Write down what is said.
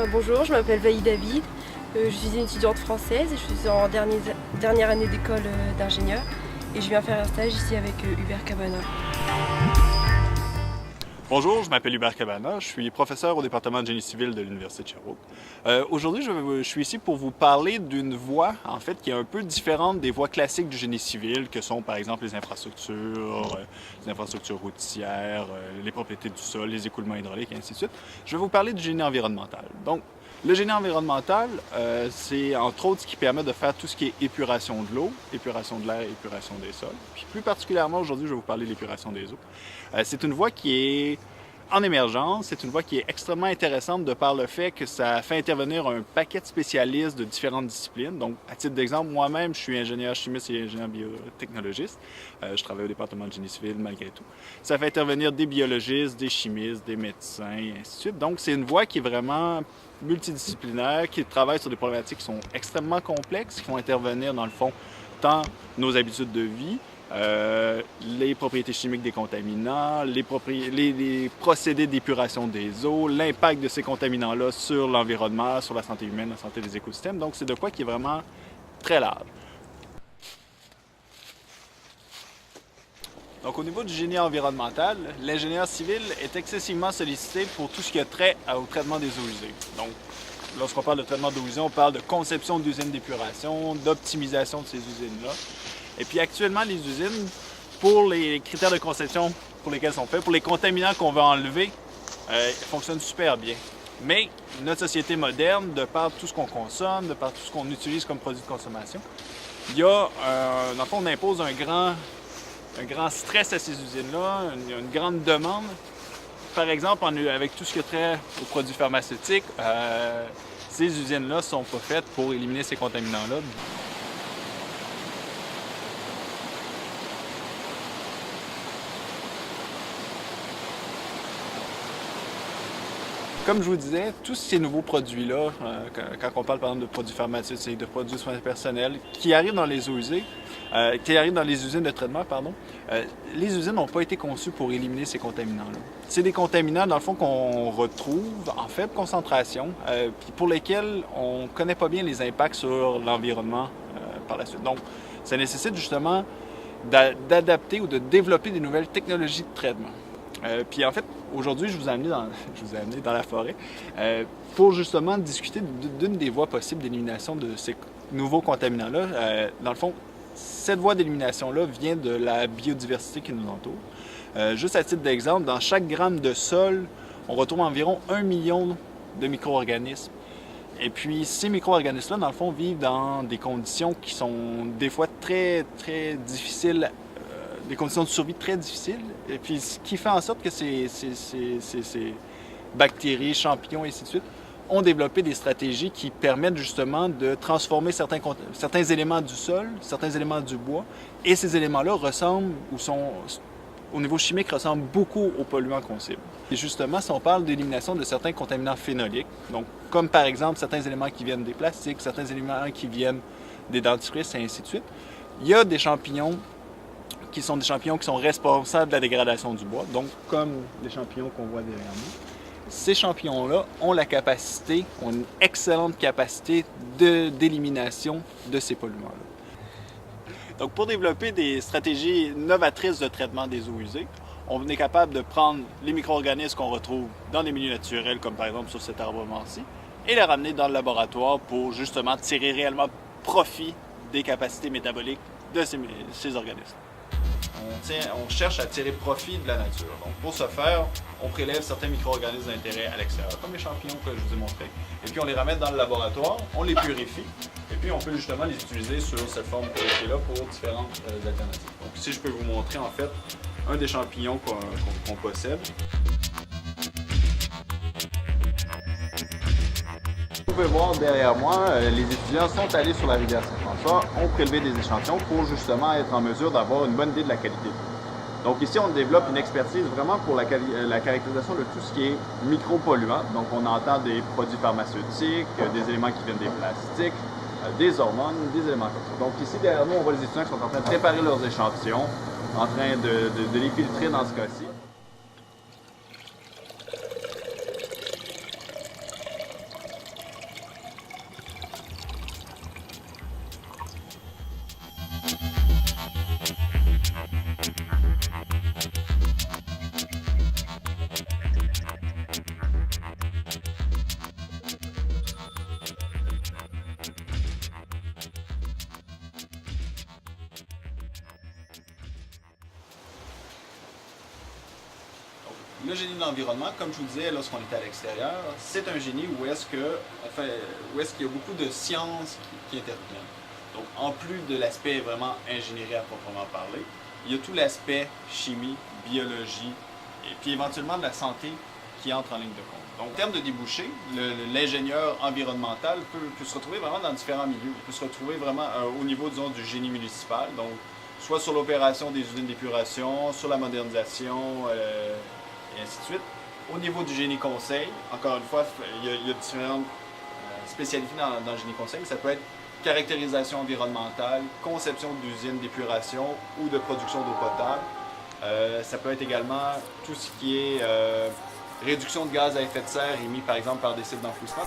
Bonjour, je m'appelle Vaï David, je suis une étudiante française et je suis en dernière année d'école d'ingénieur et je viens faire un stage ici avec Hubert Cabana. Bonjour, je m'appelle Hubert Cabana, je suis professeur au département de génie civil de l'Université de Sherbrooke. Aujourd'hui, je suis ici pour vous parler d'une voie, en fait, qui est un peu différente des voies classiques du génie civil, que sont par exemple les infrastructures routières, les propriétés du sol, les écoulements hydrauliques, et ainsi de suite. Je vais vous parler du génie environnemental. Donc, le génie environnemental, c'est entre autres ce qui permet de faire tout ce qui est épuration de l'eau, épuration de l'air, épuration des sols. Puis plus particulièrement, aujourd'hui, je vais vous parler de l'épuration des eaux. C'est une voie qui est en émergence, c'est une voie qui est extrêmement intéressante de par le fait que ça fait intervenir un paquet de spécialistes de différentes disciplines. Donc, à titre d'exemple, moi-même, je suis ingénieur chimiste et ingénieur biotechnologiste. Je travaille au département de génie civil malgré tout. Ça fait intervenir des biologistes, des chimistes, des médecins, et ainsi de suite. Donc, c'est une voie qui est vraiment multidisciplinaire, qui travaille sur des problématiques qui sont extrêmement complexes, qui font intervenir, dans le fond, tant nos habitudes de vie, les propriétés chimiques des contaminants, les procédés d'épuration des eaux, l'impact de ces contaminants-là sur l'environnement, sur la santé humaine, la santé des écosystèmes. Donc, c'est de quoi qui est vraiment très large. Donc, au niveau du génie environnemental, l'ingénieur civil est excessivement sollicité pour tout ce qui a trait au traitement des eaux usées. Donc, lorsqu'on parle de traitement d'eau usée, on parle de conception d'usines d'épuration, d'optimisation de ces usines-là. Et puis actuellement, les usines, pour les critères de conception pour lesquels elles sont faites, pour les contaminants qu'on veut enlever, fonctionnent super bien. Mais notre société moderne, de par tout ce qu'on consomme, de par tout ce qu'on utilise comme produit de consommation, il y a, dans le fond, on impose un grand stress à ces usines-là, une grande demande. Par exemple, avec tout ce qui est trait aux produits pharmaceutiques, ces usines-là ne sont pas faites pour éliminer ces contaminants-là. Comme je vous disais, tous ces nouveaux produits-là, quand on parle par exemple de produits pharmaceutiques, de produits de soins personnels, qui arrivent dans les eaux usées, qui arrivent dans les usines de traitement, les usines n'ont pas été conçues pour éliminer ces contaminants-là. C'est des contaminants, dans le fond, qu'on retrouve en faible concentration, puis pour lesquels on ne connaît pas bien les impacts sur l'environnement par la suite. Donc, ça nécessite justement d'adapter ou de développer des nouvelles technologies de traitement. Puis en fait, aujourd'hui, je vous ai amené dans la forêt pour justement discuter d'une des voies possibles d'élimination de ces nouveaux contaminants-là. Dans le fond, cette voie d'élimination-là vient de la biodiversité qui nous entoure. Juste à titre d'exemple, dans chaque gramme de sol, on retrouve environ 1 million de micro-organismes. Et puis, ces micro-organismes-là, dans le fond, vivent dans des conditions qui sont des fois très, très difficiles, des conditions de survie très difficiles. Et puis, ce qui fait en sorte que ces bactéries, champignons, et ainsi de suite, ont développé des stratégies qui permettent justement de transformer certains éléments du sol, certains éléments du bois. Et ces éléments-là ressemblent, ou sont, au niveau chimique, ressemblent beaucoup aux polluants qu'on cible. Et justement, si on parle d'élimination de certains contaminants phénoliques, donc comme par exemple certains éléments qui viennent des plastiques, certains éléments qui viennent des dentifrices, et ainsi de suite, il y a des champignons qui sont responsables de la dégradation du bois, donc comme les champignons qu'on voit derrière nous. Ces champignons-là ont une excellente capacité d'élimination de ces polluants-là. Donc pour développer des stratégies novatrices de traitement des eaux usées, on est capable de prendre les micro-organismes qu'on retrouve dans des milieux naturels, comme par exemple sur cet arbre-ci, et les ramener dans le laboratoire pour justement tirer réellement profit des capacités métaboliques de ces organismes. On cherche à tirer profit de la nature. Donc, pour ce faire, on prélève certains micro-organismes d'intérêt à l'extérieur, comme les champignons que je vous ai montrés. Et puis, on les ramène dans le laboratoire, on les purifie, et puis on peut justement les utiliser sur cette forme purifiée-là pour différentes alternatives. Donc, ici, je peux vous montrer en fait un des champignons qu'on possède. Vous pouvez voir derrière moi, les étudiants sont allés sur la rivière Saint-François, ont prélevé des échantillons pour justement être en mesure d'avoir une bonne idée de la qualité. Donc ici, on développe une expertise vraiment pour la caractérisation de tout ce qui est micropolluants. Donc on entend des produits pharmaceutiques, des éléments qui viennent des plastiques, des hormones, des éléments comme ça. Donc ici, derrière nous, on voit les étudiants qui sont en train de préparer leurs échantillons, en train de les filtrer dans ce cas-ci. le génie de l'environnement, comme je vous disais lorsqu'on était à l'extérieur, c'est un génie où est-ce qu'il y a beaucoup de sciences qui interviennent. Donc, en plus de l'aspect vraiment ingénierie à proprement parler, il y a tout l'aspect chimie, biologie, et puis éventuellement de la santé qui entre en ligne de compte. Donc, en termes de débouchés, l'ingénieur environnemental peut se retrouver vraiment dans différents milieux. Il peut se retrouver vraiment au niveau, disons, du génie municipal, donc soit sur l'opération des usines d'épuration, sur la modernisation, et ainsi de suite. Au niveau du génie conseil, encore une fois, il y a différentes spécialités dans le génie conseil, mais ça peut être caractérisation environnementale, conception d'usines d'épuration ou de production d'eau potable. Ça peut être également tout ce qui est réduction de gaz à effet de serre émis par exemple par des sites d'enfouissement.